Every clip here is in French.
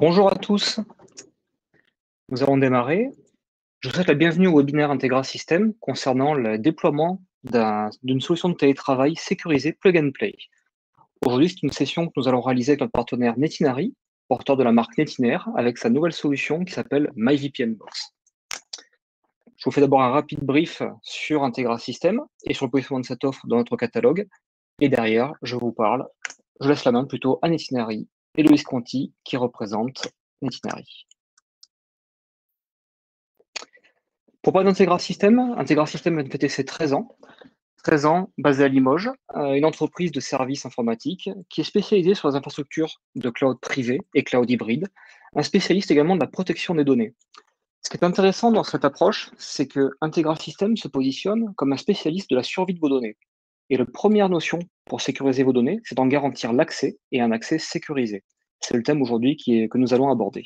Bonjour à tous, nous allons démarrer. Je vous souhaite la bienvenue au webinaire Integra System concernant le déploiement d'une solution de télétravail sécurisée Plug and Play. Aujourd'hui, c'est une session que nous allons réaliser avec notre partenaire Netinari, porteur de la marque Netiner, avec sa nouvelle solution qui s'appelle MyVPN Box. Je vous fais d'abord un rapide brief sur Integra System et sur le positionnement de cette offre dans notre catalogue. Et derrière, je laisse la main plutôt à Netinari et Loïs Conti qui représente Netinari. Pour parler d'Integra System vient de fêter ses 13 ans. 13 ans, basé à Limoges, une entreprise de services informatiques qui est spécialisée sur les infrastructures de cloud privé et cloud hybride, un spécialiste également de la protection des données. Ce qui est intéressant dans cette approche, c'est que Integra System se positionne comme un spécialiste de la survie de vos données. Et la première notion pour sécuriser vos données, c'est d'en garantir l'accès et un accès sécurisé. C'est le thème aujourd'hui que nous allons aborder.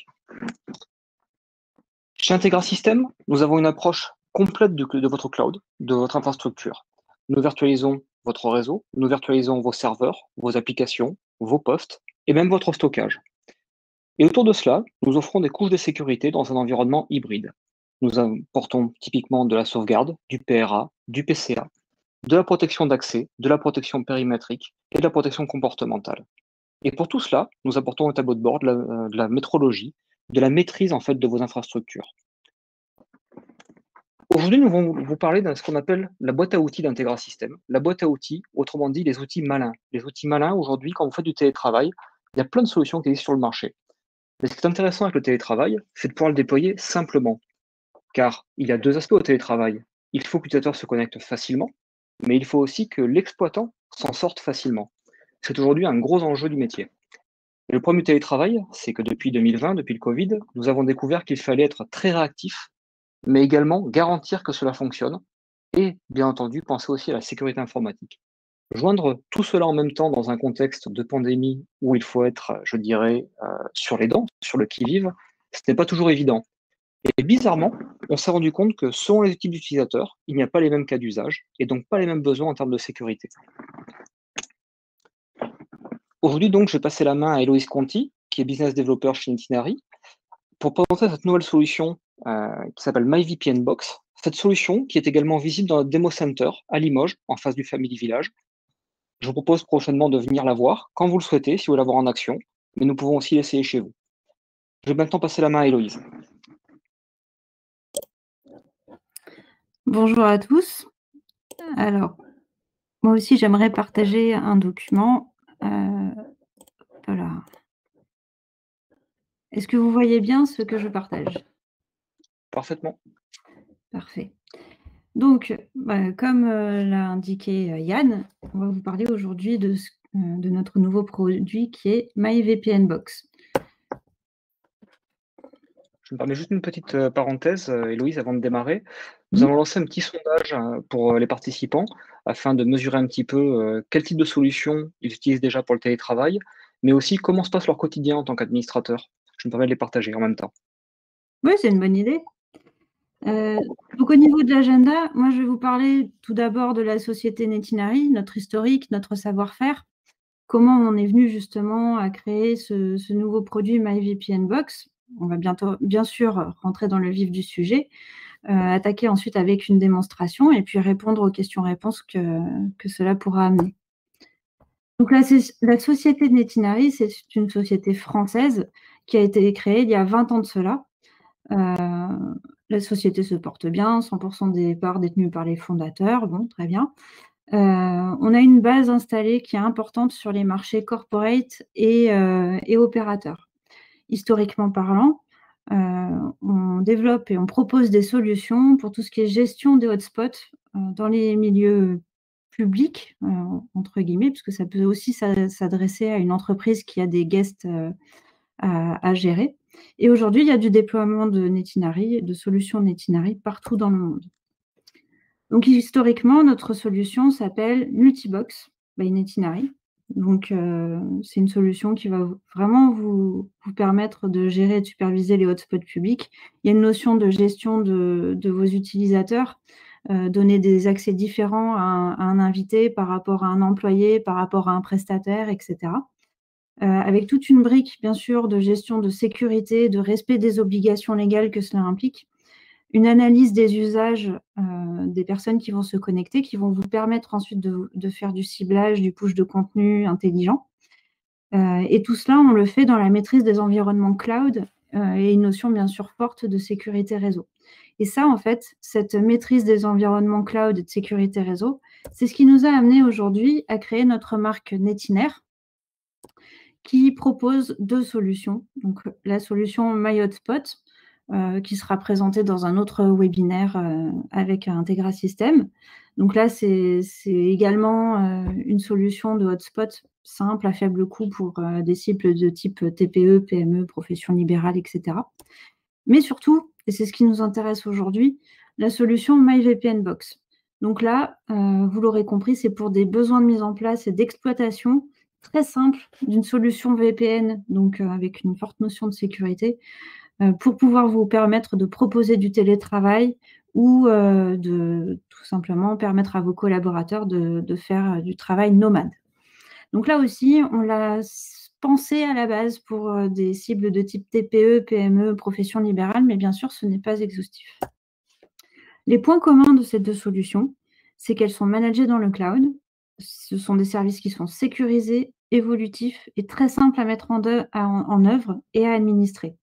Chez Integra System, nous avons une approche complète de votre cloud, de votre infrastructure. Nous virtualisons votre réseau, nous virtualisons vos serveurs, vos applications, vos postes et même votre stockage. Et autour de cela, nous offrons des couches de sécurité dans un environnement hybride. Nous apportons typiquement de la sauvegarde, du PRA, du PCA, de la protection d'accès, de la protection périmétrique et de la protection comportementale. Et pour tout cela, nous apportons un tableau de bord de la métrologie, de la maîtrise en fait de vos infrastructures. Aujourd'hui, nous allons vous parler de ce qu'on appelle la boîte à outils d'Integra System. La boîte à outils, autrement dit, les outils malins. Les outils malins, aujourd'hui, quand vous faites du télétravail, il y a plein de solutions qui existent sur le marché. Mais ce qui est intéressant avec le télétravail, c'est de pouvoir le déployer simplement. Car il y a deux aspects au télétravail. Il faut que l'utilisateur se connecte facilement, mais il faut aussi que l'exploitant s'en sorte facilement. C'est aujourd'hui un gros enjeu du métier. Et le problème du télétravail, c'est que depuis 2020, depuis le Covid, nous avons découvert qu'il fallait être très réactif, mais également garantir que cela fonctionne et, bien entendu, penser aussi à la sécurité informatique. Joindre tout cela en même temps dans un contexte de pandémie où il faut être, je dirais, sur les dents, sur le qui-vive, ce n'est pas toujours évident. Et bizarrement, on s'est rendu compte que selon les types d'utilisateurs, il n'y a pas les mêmes cas d'usage et donc pas les mêmes besoins en termes de sécurité. Aujourd'hui, donc, je vais passer la main à Héloïse Conti, qui est business developer chez Itinerary, pour présenter cette nouvelle solution qui s'appelle MyVPN Box. Cette solution qui est également visible dans notre Demo Center à Limoges, en face du Family Village. Je vous propose prochainement de venir la voir quand vous le souhaitez, si vous voulez la voir en action, mais nous pouvons aussi l'essayer chez vous. Je vais maintenant passer la main à Héloïse. Bonjour à tous. Alors, moi aussi, j'aimerais partager un document. Voilà. Est-ce que vous voyez bien ce que je partage? Parfaitement. Parfait. Donc, comme l'a indiqué Yann, on va vous parler aujourd'hui de notre nouveau produit qui est MyVPN Box. Je me permets juste une petite parenthèse, Héloïse, avant de démarrer. Nous avons lancé un petit sondage pour les participants afin de mesurer un petit peu quel type de solution ils utilisent déjà pour le télétravail, mais aussi comment se passe leur quotidien en tant qu'administrateur. Je me permets de les partager en même temps. Oui, c'est une bonne idée. Donc au niveau de l'agenda, moi je vais vous parler tout d'abord de la société Netinari, notre historique, notre savoir-faire, comment on est venu justement à créer ce nouveau produit MyVPN Box. On va bientôt, bien sûr, rentrer dans le vif du sujet, attaquer ensuite avec une démonstration et puis répondre aux questions-réponses que cela pourra amener. Donc la société Netinari, c'est une société française qui a été créée il y a 20 ans de cela. La société se porte bien, 100% des parts détenues par les fondateurs, bon, très bien. On a une base installée qui est importante sur les marchés corporate et opérateurs. Historiquement parlant, on développe et on propose des solutions pour tout ce qui est gestion des hotspots dans les milieux publics, entre guillemets, puisque ça peut aussi s'adresser à une entreprise qui a des guests à gérer. Et aujourd'hui, il y a du déploiement de Netinari, de solutions Netinari partout dans le monde. Donc historiquement, notre solution s'appelle Multibox by Netinari. Donc c'est une solution qui va vraiment vous permettre de gérer et de superviser les hotspots publics. Il y a une notion de gestion de vos utilisateurs, donner des accès différents à un invité par rapport à un employé, par rapport à un prestataire, etc. avec toute une brique, bien sûr, de gestion de sécurité, de respect des obligations légales que cela implique, une analyse des usages des personnes qui vont se connecter, qui vont vous permettre ensuite de faire du ciblage, du push de contenu intelligent. Et tout cela, on le fait dans la maîtrise des environnements cloud et une notion bien sûr forte de sécurité réseau. Et ça, en fait, cette maîtrise des environnements cloud et de sécurité réseau, c'est ce qui nous a amené aujourd'hui à créer notre marque Netiner, qui propose 2 solutions. Donc, la solution MyHotspot, qui sera présentée dans un autre webinaire avec Integra System. Donc là, c'est également une solution de hotspot simple, à faible coût pour des cibles de type TPE, PME, profession libérale, etc. Mais surtout, et c'est ce qui nous intéresse aujourd'hui, la solution MyVPN Box. Donc là, vous l'aurez compris, c'est pour des besoins de mise en place et d'exploitation très simple d'une solution VPN, donc avec une forte notion de sécurité, pour pouvoir vous permettre de proposer du télétravail ou de tout simplement permettre à vos collaborateurs de faire du travail nomade. Donc là aussi, on l'a pensé à la base pour des cibles de type TPE, PME, profession libérale, mais bien sûr, ce n'est pas exhaustif. Les points communs de ces 2 solutions, c'est qu'elles sont managées dans le cloud. Ce sont des services qui sont sécurisés, évolutifs et très simples à mettre en œuvre et à administrer.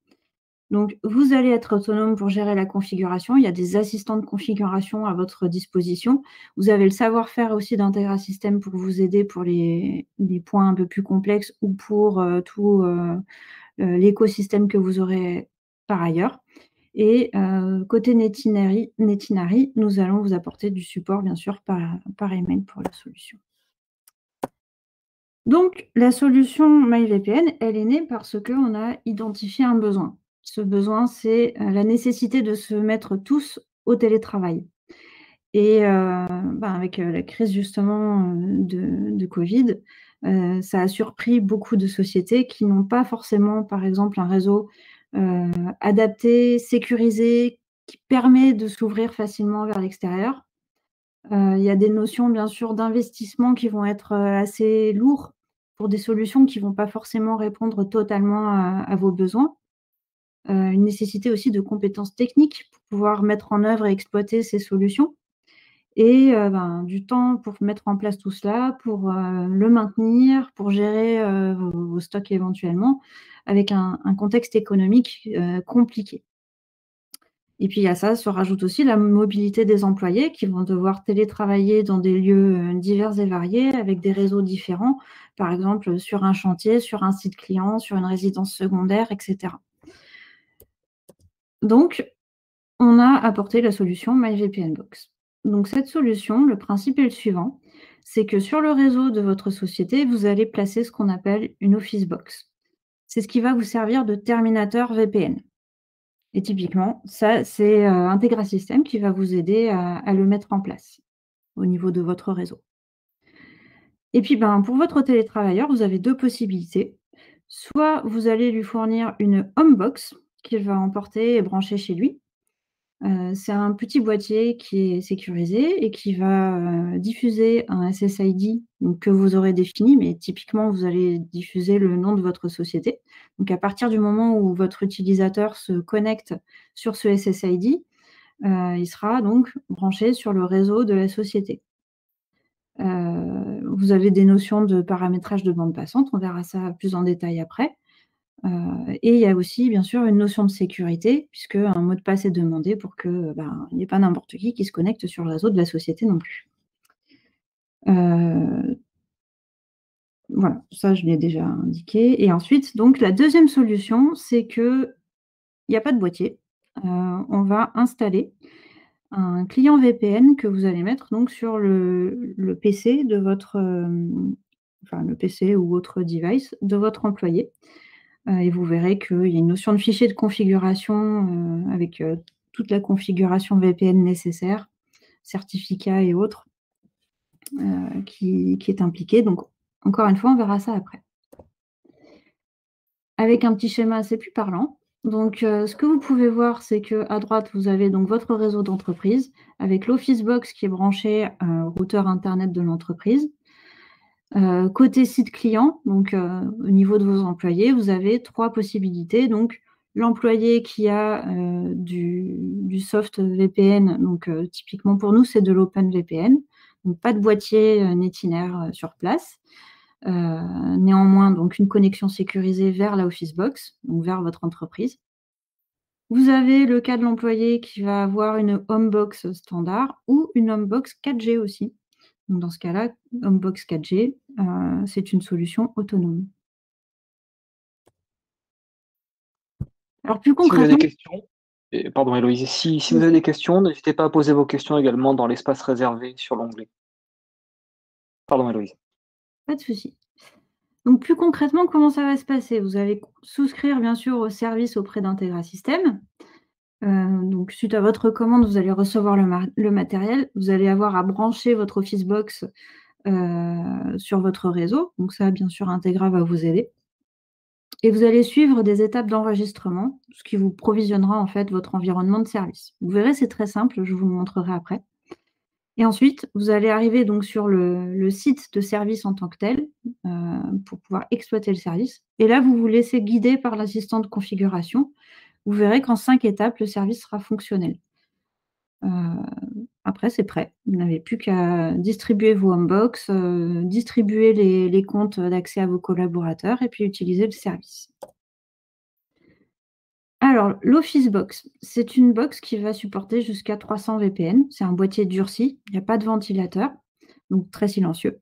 Donc, vous allez être autonome pour gérer la configuration. Il y a des assistants de configuration à votre disposition. Vous avez le savoir-faire aussi d'Integra System pour vous aider pour les points un peu plus complexes ou pour tout l'écosystème que vous aurez par ailleurs. Et côté Netinari, nous allons vous apporter du support, bien sûr, par email pour la solution. Donc, la solution MyVPN, elle est née parce qu'on a identifié un besoin. Ce besoin, c'est la nécessité de se mettre tous au télétravail. Et avec la crise justement de Covid, ça a surpris beaucoup de sociétés qui n'ont pas forcément, par exemple, un réseau adapté, sécurisé, qui permet de s'ouvrir facilement vers l'extérieur. Il y a des notions, bien sûr, d'investissement qui vont être assez lourds pour des solutions qui ne vont pas forcément répondre totalement à vos besoins. Une nécessité aussi de compétences techniques pour pouvoir mettre en œuvre et exploiter ces solutions. Et du temps pour mettre en place tout cela, pour le maintenir, pour gérer vos stocks éventuellement, avec un contexte économique compliqué. Et puis à ça se rajoute aussi la mobilité des employés qui vont devoir télétravailler dans des lieux divers et variés, avec des réseaux différents, par exemple sur un chantier, sur un site client, sur une résidence secondaire, etc. Donc, on a apporté la solution MyVPN Box. Donc cette solution, le principe est le suivant, c'est que sur le réseau de votre société, vous allez placer ce qu'on appelle une Office Box. C'est ce qui va vous servir de terminateur VPN. Et typiquement, ça, c'est Integra System qui va vous aider à le mettre en place au niveau de votre réseau. Et puis, pour votre télétravailleur, vous avez 2 possibilités. Soit vous allez lui fournir une home box qu'il va emporter et brancher chez lui. C'est un petit boîtier qui est sécurisé et qui va diffuser un SSID donc, que vous aurez défini, mais typiquement, vous allez diffuser le nom de votre société. Donc, à partir du moment où votre utilisateur se connecte sur ce SSID, il sera donc branché sur le réseau de la société. Vous avez des notions de paramétrage de bande passante, on verra ça plus en détail après. Et il y a aussi, bien sûr, une notion de sécurité, puisque un mot de passe est demandé pour qu'il n'y ait pas n'importe qui se connecte sur le réseau de la société non plus. Voilà, ça, je l'ai déjà indiqué. Et ensuite, donc, la deuxième solution, c'est qu'il n'y a pas de boîtier. On va installer un client VPN que vous allez mettre donc sur le PC de votre, le PC ou autre device de votre employé. Et vous verrez qu'il y a une notion de fichier de configuration avec toute la configuration VPN nécessaire, certificats et autres, qui est impliquée. Donc, encore une fois, on verra ça après. Avec un petit schéma assez plus parlant. Donc, ce que vous pouvez voir, c'est qu'à droite, vous avez donc votre réseau d'entreprise avec l'Office Box qui est branché au routeur Internet de l'entreprise. Côté site client, donc au niveau de vos employés, vous avez 3 possibilités. Donc l'employé qui a du soft VPN, donc typiquement pour nous, c'est de l'OpenVPN, donc pas de boîtier Netiner sur place. Néanmoins, donc une connexion sécurisée vers la Officebox, donc vers votre entreprise. Vous avez le cas de l'employé qui va avoir une Homebox standard ou une Homebox 4G aussi. Donc dans ce cas-là, Homebox 4G, c'est une solution autonome. Alors plus Si vous avez des concrètement, questions, et pardon Héloïse, si vous avez vas-y, des questions, n'hésitez pas à poser vos questions également dans l'espace réservé sur l'onglet. Pardon Héloïse. pas de souci. Donc plus concrètement, comment ça va se passer? Vous allez souscrire bien sûr au service auprès d'Integra Systems. Donc suite à votre commande, vous allez recevoir le matériel. Vous allez avoir à brancher votre Officebox sur votre réseau. Donc ça, bien sûr, Integra va vous aider. Et vous allez suivre des étapes d'enregistrement, ce qui vous provisionnera en fait votre environnement de service. Vous verrez, c'est très simple, je vous le montrerai après. Et ensuite, vous allez arriver donc sur le site de service en tant que tel pour pouvoir exploiter le service. Et là, vous vous laissez guider par l'assistant de configuration. Vous verrez qu'en 5 étapes, le service sera fonctionnel. Après, c'est prêt. Vous n'avez plus qu'à distribuer vos Homebox, distribuer les comptes d'accès à vos collaborateurs et puis utiliser le service. Alors, l'Officebox, c'est une box qui va supporter jusqu'à 300 VPN. C'est un boîtier durci, il n'y a pas de ventilateur, donc très silencieux.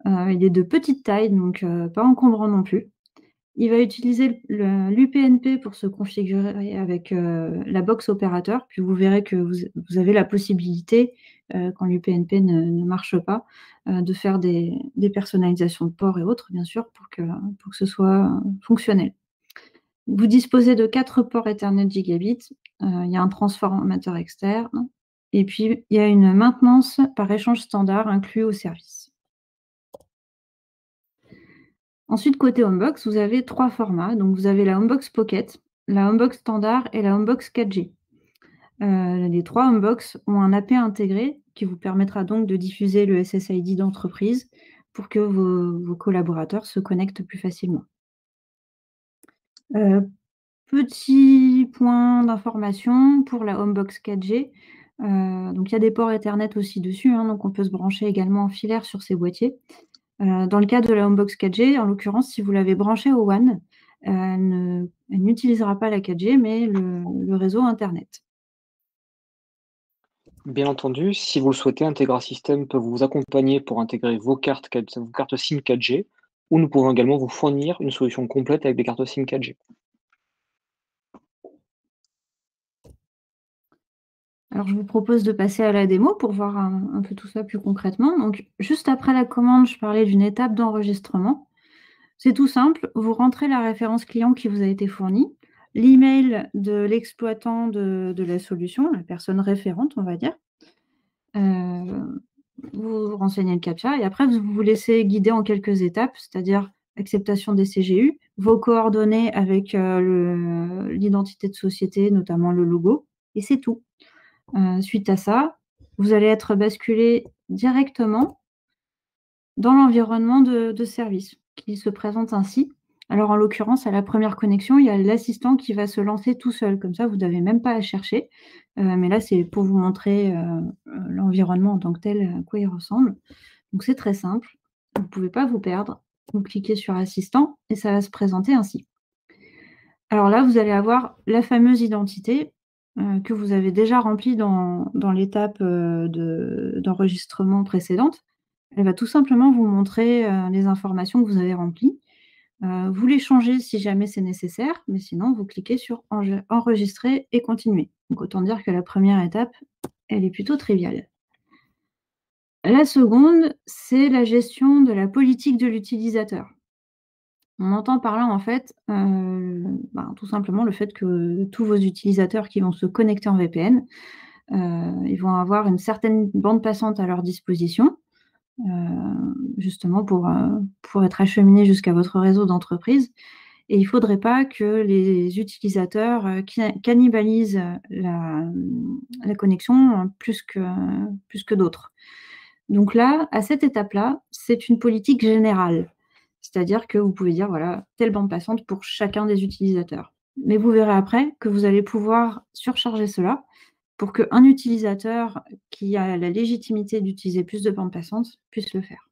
Il est de petite taille, donc pas encombrant non plus. Il va utiliser l'UPnP pour se configurer avec la box opérateur. Puis vous verrez que vous avez la possibilité, quand l'UPnP ne marche pas, de faire des personnalisations de ports et autres, bien sûr, pour que ce soit fonctionnel. Vous disposez de 4 ports Ethernet gigabit, il y a un transformateur externe, et puis il y a une maintenance par échange standard inclus au service. Ensuite, côté Homebox, vous avez 3 formats. Donc vous avez la Homebox Pocket, la Homebox Standard et la Homebox 4G. Les 3 Homebox ont un AP intégré qui vous permettra donc de diffuser le SSID d'entreprise pour que vos collaborateurs se connectent plus facilement. Petit point d'information pour la Homebox 4G, donc il y a des ports Ethernet aussi dessus, hein, donc on peut se brancher également en filaire sur ces boîtiers. Dans le cas de la Homebox 4G, en l'occurrence, si vous l'avez branchée au WAN, elle n'utilisera pas la 4G, mais le réseau internet. Bien entendu, si vous le souhaitez, Integra System peut vous accompagner pour intégrer vos cartes SIM 4G, ou nous pouvons également vous fournir une solution complète avec des cartes SIM 4G. Alors, je vous propose de passer à la démo pour voir un peu tout ça plus concrètement. Donc, juste après la commande, je parlais d'une étape d'enregistrement. C'est tout simple, vous rentrez la référence client qui vous a été fournie, l'email de l'exploitant de la solution, la personne référente, on va dire. Vous renseignez le CAPTCHA et après, vous vous laissez guider en quelques étapes, c'est-à-dire acceptation des CGU, vos coordonnées avec l'identité de société, notamment le logo, et c'est tout. Suite à ça, vous allez être basculé directement dans l'environnement de service qui se présente ainsi. Alors, en l'occurrence, à la première connexion, il y a l'assistant qui va se lancer tout seul. Comme ça, vous n'avez même pas à chercher. Mais là, c'est pour vous montrer l'environnement en tant que tel, à quoi il ressemble. Donc, c'est très simple. Vous ne pouvez pas vous perdre. Vous cliquez sur Assistant et ça va se présenter ainsi. Alors là, vous allez avoir la fameuse identité que vous avez déjà remplie dans l'étape d'enregistrement précédente. Elle va tout simplement vous montrer les informations que vous avez remplies. Vous les changez si jamais c'est nécessaire, mais sinon, vous cliquez sur Enregistrer et continuer. Donc autant dire que la première étape, elle est plutôt triviale. La seconde, c'est la gestion de la politique de l'utilisateur. On entend par là, en fait, tout simplement le fait que tous vos utilisateurs qui vont se connecter en VPN, ils vont avoir une certaine bande passante à leur disposition, justement pour être acheminés jusqu'à votre réseau d'entreprise. Et il ne faudrait pas que les utilisateurs cannibalisent la connexion plus que d'autres. Donc là, à cette étape-là, c'est une politique générale. C'est-à-dire que vous pouvez dire, voilà, telle bande passante pour chacun des utilisateurs. Mais vous verrez après que vous allez pouvoir surcharger cela pour qu'un utilisateur qui a la légitimité d'utiliser plus de bandes passantes puisse le faire.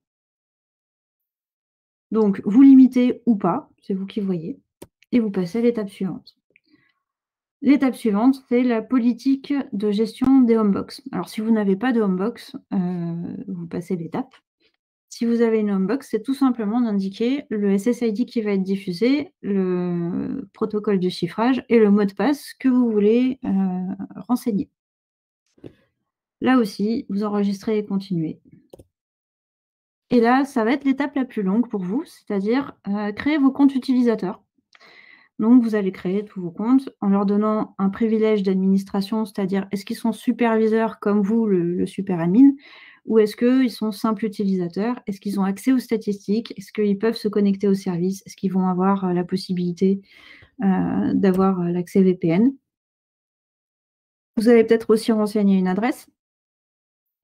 Donc, vous limitez ou pas, c'est vous qui voyez, et vous passez à l'étape suivante. L'étape suivante, c'est la politique de gestion des homebox. Alors, si vous n'avez pas de homebox, vous passez l'étape. Si vous avez une homebox, c'est tout simplement d'indiquer le SSID qui va être diffusé, le protocole de chiffrage et le mot de passe que vous voulez renseigner. Là aussi, vous enregistrez et continuez. Et là, ça va être l'étape la plus longue pour vous, c'est-à-dire créer vos comptes utilisateurs. Donc, vous allez créer tous vos comptes en leur donnant un privilège d'administration, c'est-à-dire est-ce qu'ils sont superviseurs comme vous, le super admin, ou est-ce qu'ils sont simples utilisateurs? Est-ce qu'ils ont accès aux statistiques? Est-ce qu'ils peuvent se connecter au service? Est-ce qu'ils vont avoir la possibilité d'avoir l'accès VPN? Vous allez peut-être aussi renseigner une adresse,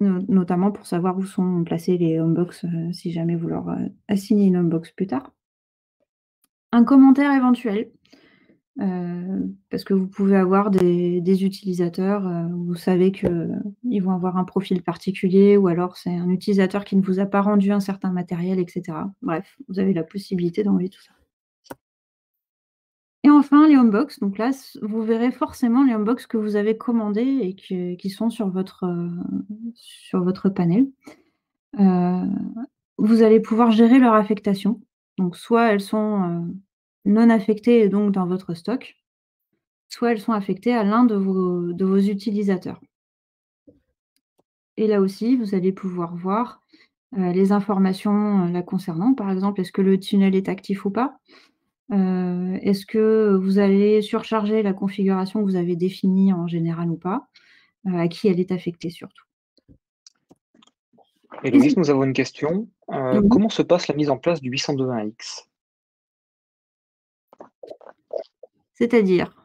notamment pour savoir où sont placés les homebox si jamais vous leur assignez une homebox plus tard. Un commentaire éventuel. Parce que vous pouvez avoir des utilisateurs, vous savez qu'ils vont avoir un profil particulier ou alors c'est un utilisateur qui ne vous a pas rendu un certain matériel et cetera. Bref, vous avez la possibilité d'enlever tout ça. Et enfin, les homebox. Donc là, vous verrez forcément les homebox que vous avez commandés et qui sont sur votre panel. Vous allez pouvoir gérer leur affectation. Donc soit elles sont non affectées et donc dans votre stock, soit elles sont affectées à l'un de vos utilisateurs. Et là aussi, vous allez pouvoir voir les informations la concernant. Par exemple, est-ce que le tunnel est actif ou pas? Est-ce que vous allez surcharger la configuration que vous avez définie en général ou pas? À qui elle est affectée surtout. Héloïse, nous avons une question. Oui. Comment se passe la mise en place du 802.1x? C'est-à-dire?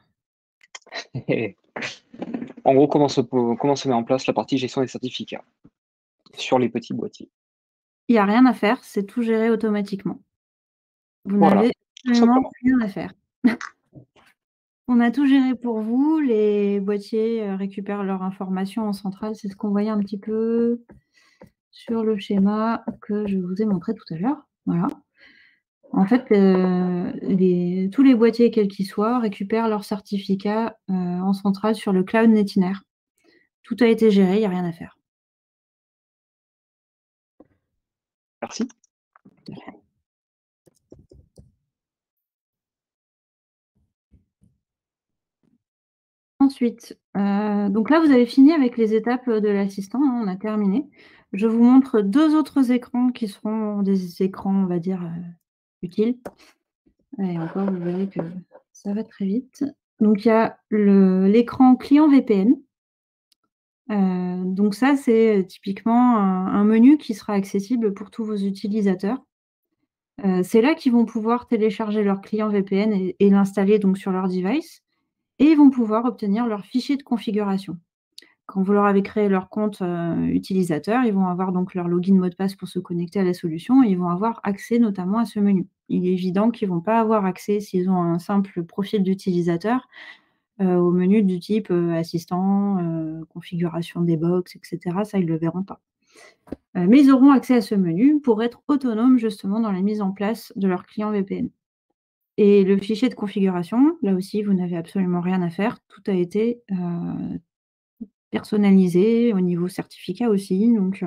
En gros, comment se met en place la partie gestion des certificats sur les petits boîtiers? Il n'y a rien à faire, c'est tout géré automatiquement. Vous Voilà, n'avez tout absolument simplement. rien à faire. On a tout géré pour vous. Les boîtiers récupèrent leurs informations en centrale. C'est ce qu'on voyait un petit peu sur le schéma que je vous ai montré tout à l'heure. Voilà. En fait, tous les boîtiers, quels qu'ils soient, récupèrent leurs certificats en centrale sur le cloud Netiner. Tout a été géré, il n'y a rien à faire. Merci. Ensuite, donc là, vous avez fini avec les étapes de l'assistant, hein, on a terminé. Je vous montre 2 autres écrans qui seront des écrans, on va dire, utiles. Et encore, vous verrez que ça va très vite. Donc il y a l'écran client VPN. Donc ça, c'est typiquement un menu qui sera accessible pour tous vos utilisateurs. C'est là qu'ils vont pouvoir télécharger leur client VPN et l'installer donc sur leur device et ils vont pouvoir obtenir leur fichier de configuration. Quand vous leur avez créé leur compte utilisateur, ils vont avoir donc leur login mot de passe pour se connecter à la solution et ils vont avoir accès notamment à ce menu. Il est évident qu'ils ne vont pas avoir accès, s'ils ont un simple profil d'utilisateur, au menu du type assistant, configuration des box, etc. Ça, ils ne le verront pas. Mais ils auront accès à ce menu pour être autonomes justement dans la mise en place de leur client VPN. Et le fichier de configuration, là aussi, vous n'avez absolument rien à faire. Tout a été personnalisé au niveau certificat aussi. Donc,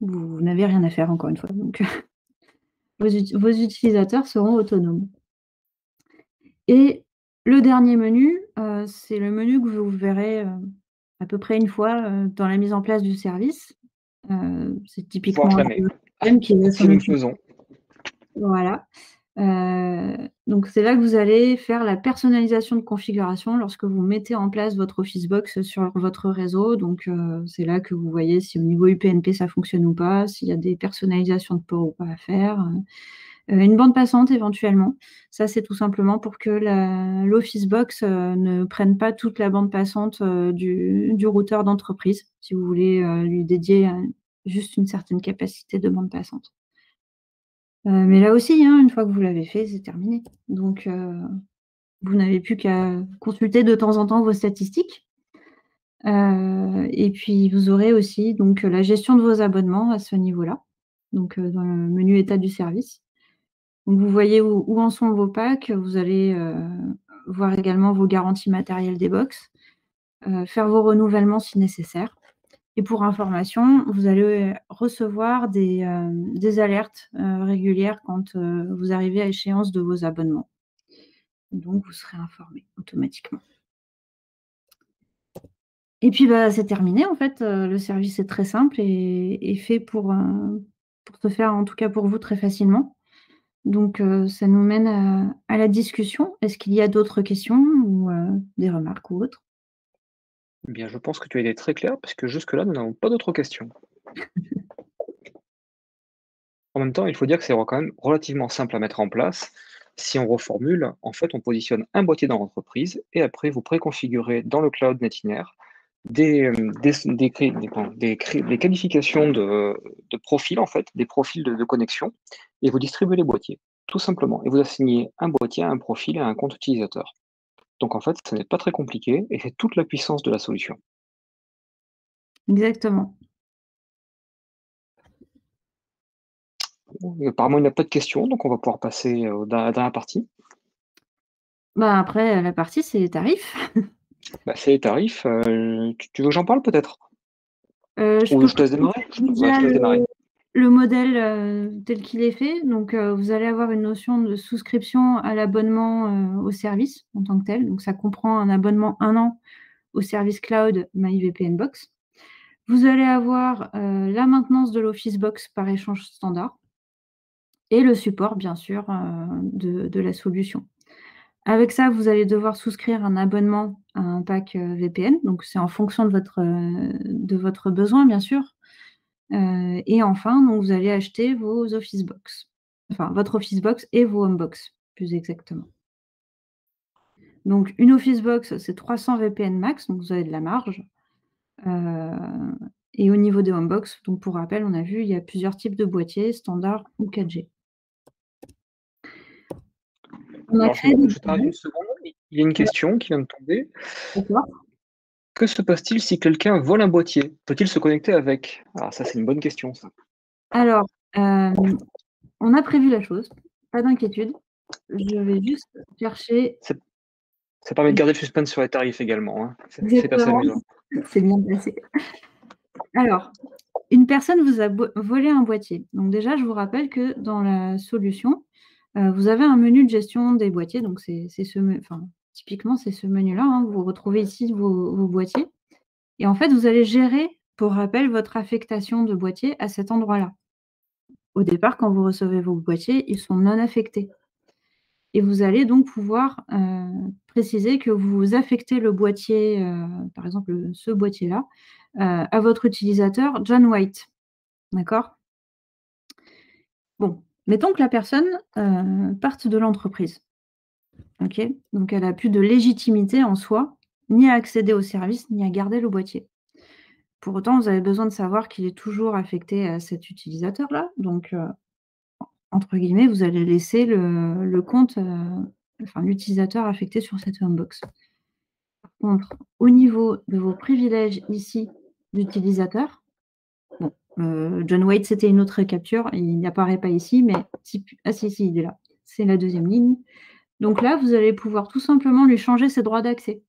vous n'avez rien à faire encore une fois. Donc, vos utilisateurs seront autonomes. Et le dernier menu, c'est le menu que vous verrez à peu près une fois dans la mise en place du service. C'est typiquement un qui est si nous le faisons. Voilà. Donc c'est là que vous allez faire la personnalisation de configuration lorsque vous mettez en place votre Officebox sur votre réseau. Donc c'est là que vous voyez si au niveau UPnP ça fonctionne ou pas, s'il y a des personnalisations de port ou pas à faire. Une bande passante éventuellement. Ça, c'est tout simplement pour que l'Office Box ne prenne pas toute la bande passante du routeur d'entreprise, si vous voulez lui dédier juste une certaine capacité de bande passante. Mais là aussi, hein, une fois que vous l'avez fait, c'est terminé. Donc, vous n'avez plus qu'à consulter de temps en temps vos statistiques. Et puis vous aurez aussi donc la gestion de vos abonnements à ce niveau-là, donc dans le menu état du service. Donc vous voyez où en sont vos packs, vous allez voir également vos garanties matérielles des box, faire vos renouvellements si nécessaire. Et pour information, vous allez recevoir des alertes régulières quand vous arrivez à échéance de vos abonnements. Donc vous serez informé automatiquement. Et puis, bah, c'est terminé en fait, le service est très simple et fait pour se faire, en tout cas pour vous, très facilement. Donc ça nous mène à la discussion. Est-ce qu'il y a d'autres questions ou des remarques ou autres? Eh bien, je pense que tu as été très clair, puisque jusque-là, nous n'avons pas d'autres questions. En même temps, il faut dire que c'est quand même relativement simple à mettre en place. Si on reformule, en fait, on positionne un boîtier dans l'entreprise et après, vous préconfigurez dans le cloud NetInner des qualifications de profils, en fait, des profils de connexion, et vous distribuez les boîtiers, tout simplement. Et vous assignez un boîtier à un profil et à un compte utilisateur. Donc, en fait, ce n'est pas très compliqué et c'est toute la puissance de la solution. Exactement. Apparemment, il n'y a pas de questions, donc on va pouvoir passer à la dernière partie. Bah, après, la partie, c'est les tarifs. Bah, c'est les tarifs. Tu veux que j'en parle peut-être? Je Ou peux je te laisse vous démarrer? Ouais, je déjà te laisse démarrer. le modèle, tel qu'il est fait. Donc vous allez avoir une notion de souscription à l'abonnement, au service en tant que tel. Donc ça comprend un abonnement 1 an au service cloud MyVPNBox. Vous allez avoir, la maintenance de l'Office Box par échange standard et le support bien sûr, de la solution. Avec ça, vous allez devoir souscrire un abonnement à un pack, VPN, donc c'est en fonction de votre besoin bien sûr. Et enfin, donc vous allez acheter vos Office Box. Enfin, votre Office Box et vos Homebox, plus exactement. Donc une Office Box, c'est 300 VPN max, donc vous avez de la marge. Heu et au niveau des Homebox, donc pour rappel, on a vu, il y a plusieurs types de boîtiers, standard ou 4G. On a Alors, créé des je t'arrête une budgets. seconde. Il y a une question qui vient de tomber. D'accord. Que se passe-t-il si quelqu'un vole un boîtier? Peut-il se connecter avec? Alors ça, c'est une bonne question, ça. Alors, hem, on a prévu la chose, pas d'inquiétude. Je vais juste chercher Ça ça permet de garder le suspense sur les tarifs également, hein. C'est assez exactement, amusant. c'est bien placé. Alors, une personne vous a volé un boîtier. Donc déjà, je vous rappelle que dans la solution, vous avez un menu de gestion des boîtiers. Donc c'est ce me enfin, typiquement, c'est ce menu-là, hein. Vous retrouvez ici vos boîtiers et en fait, vous allez gérer, pour rappel, votre affectation de boîtier à cet endroit-là. Au départ, quand vous recevez vos boîtiers, ils sont non affectés et vous allez donc pouvoir, préciser que vous affectez le boîtier, par exemple, ce boîtier-là, à votre utilisateur John White. D'accord? Bon, mettons que la personne, parte de l'entreprise. OK? Donc elle a plus de légitimité en soi, ni à accéder au service, ni à garder le boîtier. Pour autant, vous avez besoin de savoir qu'il est toujours affecté à cet utilisateur-là. Donc, entre guillemets, vous allez laisser le compte, enfin l'utilisateur affecté sur cette Homebox. Par contre, au niveau de vos privilèges ici d'utilisateur, bon, John Waite, c'était une autre capture, il n'apparaît pas ici, mais ah si, si, il est là. C'est la deuxième ligne. Donc là, vous allez pouvoir tout simplement lui changer ses droits d'accès.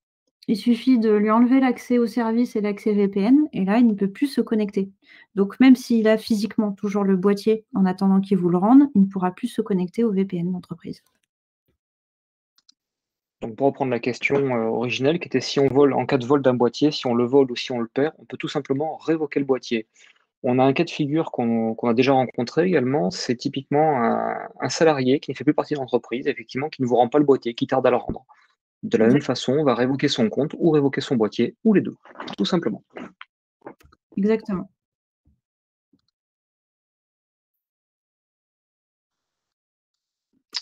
Il suffit de lui enlever l'accès au service et l'accès VPN et là, il ne peut plus se connecter. Donc même s'il a physiquement toujours le boîtier en attendant qu'il vous le rende, il ne pourra plus se connecter au VPN d'entreprise. Donc pour reprendre la question, originelle qui était si on vole en cas de vol d'un boîtier, si on le vole ou si on le perd, on peut tout simplement révoquer le boîtier. On a un cas de figure qu'on a déjà rencontré également, c'est typiquement un salarié qui ne fait plus partie de l'entreprise, effectivement, qui ne vous rend pas le boîtier, qui tarde à le rendre. De la même Exact façon, on va révoquer son compte ou révoquer son boîtier, ou les 2, tout simplement. exactement.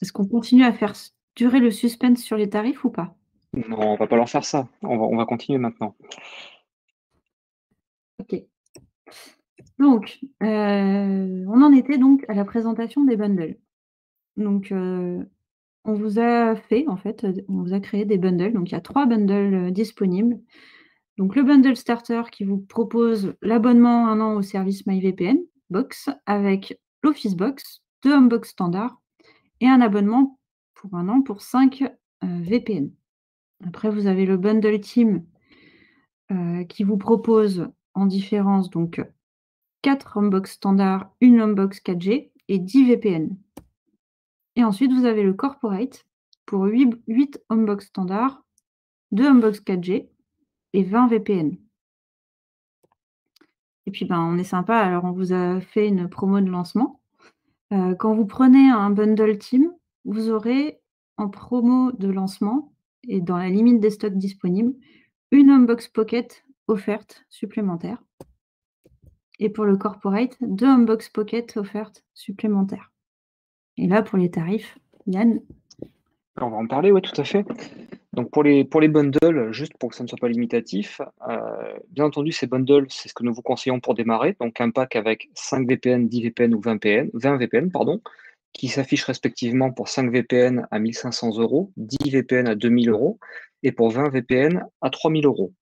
Est-ce qu'on continue à faire durer le suspense sur les tarifs ou pas? Non, on va pas leur faire ça. On va continuer maintenant. OK. Donc, on en était donc à la présentation des bundles. Donc, on vous a fait en fait, on vous a créé des bundles. Donc il y a 3 bundles, disponibles. Donc le bundle starter qui vous propose l'abonnement 1 an au service MyVPN Box avec l'Office Box, 2 Homebox standards et un abonnement pour 1 an pour 5, VPN. Après vous avez le bundle team, qui vous propose en différence donc 4 Homebox standards, 1 Homebox 4G et 10 VPN. Et ensuite vous avez le corporate pour 8 Homebox standards, 2 Homebox 4G et 20 VPN. Et puis, ben, on est sympa, alors on vous a fait une promo de lancement. Quand vous prenez un bundle team, vous aurez en promo de lancement et dans la limite des stocks disponibles, une Homebox Pocket offerte supplémentaire. Et pour le corporate, 2 Homebox Pocket offertes supplémentaires. Et là, pour les tarifs, Yann? On va en parler, oui, tout à fait. Donc pour les bundles, juste pour que ça ne soit pas limitatif, bien entendu, ces bundles, c'est ce que nous vous conseillons pour démarrer. Donc un pack avec 5 VPN, 10 VPN ou 20 VPN, pardon, qui s'affiche respectivement pour 5 VPN à 1 500 €, 10 VPN à 2 000 € et pour 20 VPN à 3 000 €.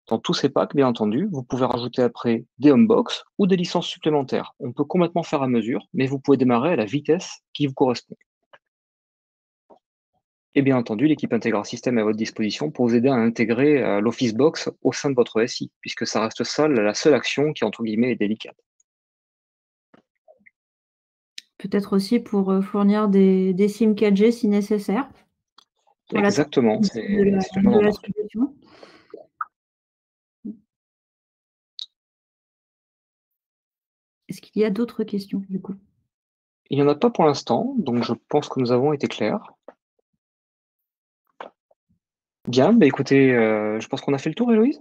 Dans tous ces packs, bien entendu, vous pouvez rajouter après des homebox ou des licences supplémentaires. On peut complètement faire à mesure, mais vous pouvez démarrer à la vitesse qui vous correspond. Et bien entendu, l'équipe Integra System est à votre disposition pour vous aider à intégrer l'Office Box au sein de votre SI, puisque ça reste la seule action qui, entre guillemets, est délicate. Peut-être aussi pour, fournir des SIM 4G si nécessaire, pour la Exactement, transmission de c'est une bonne la remarque. solution. Est-ce qu'il y a d'autres questions du coup? Il n'y en a pas pour l'instant, donc je pense que nous avons été clairs. Bien, bah écoutez, je pense qu'on a fait le tour, Héloïse.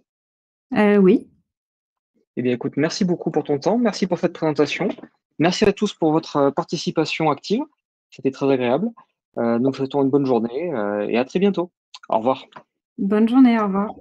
Oui. Eh bien, écoute, merci beaucoup pour ton temps, merci pour cette présentation. Merci à tous pour votre participation active. C'était très agréable. Nous vous souhaitons une bonne journée et à très bientôt. Au revoir. Bonne journée, au revoir.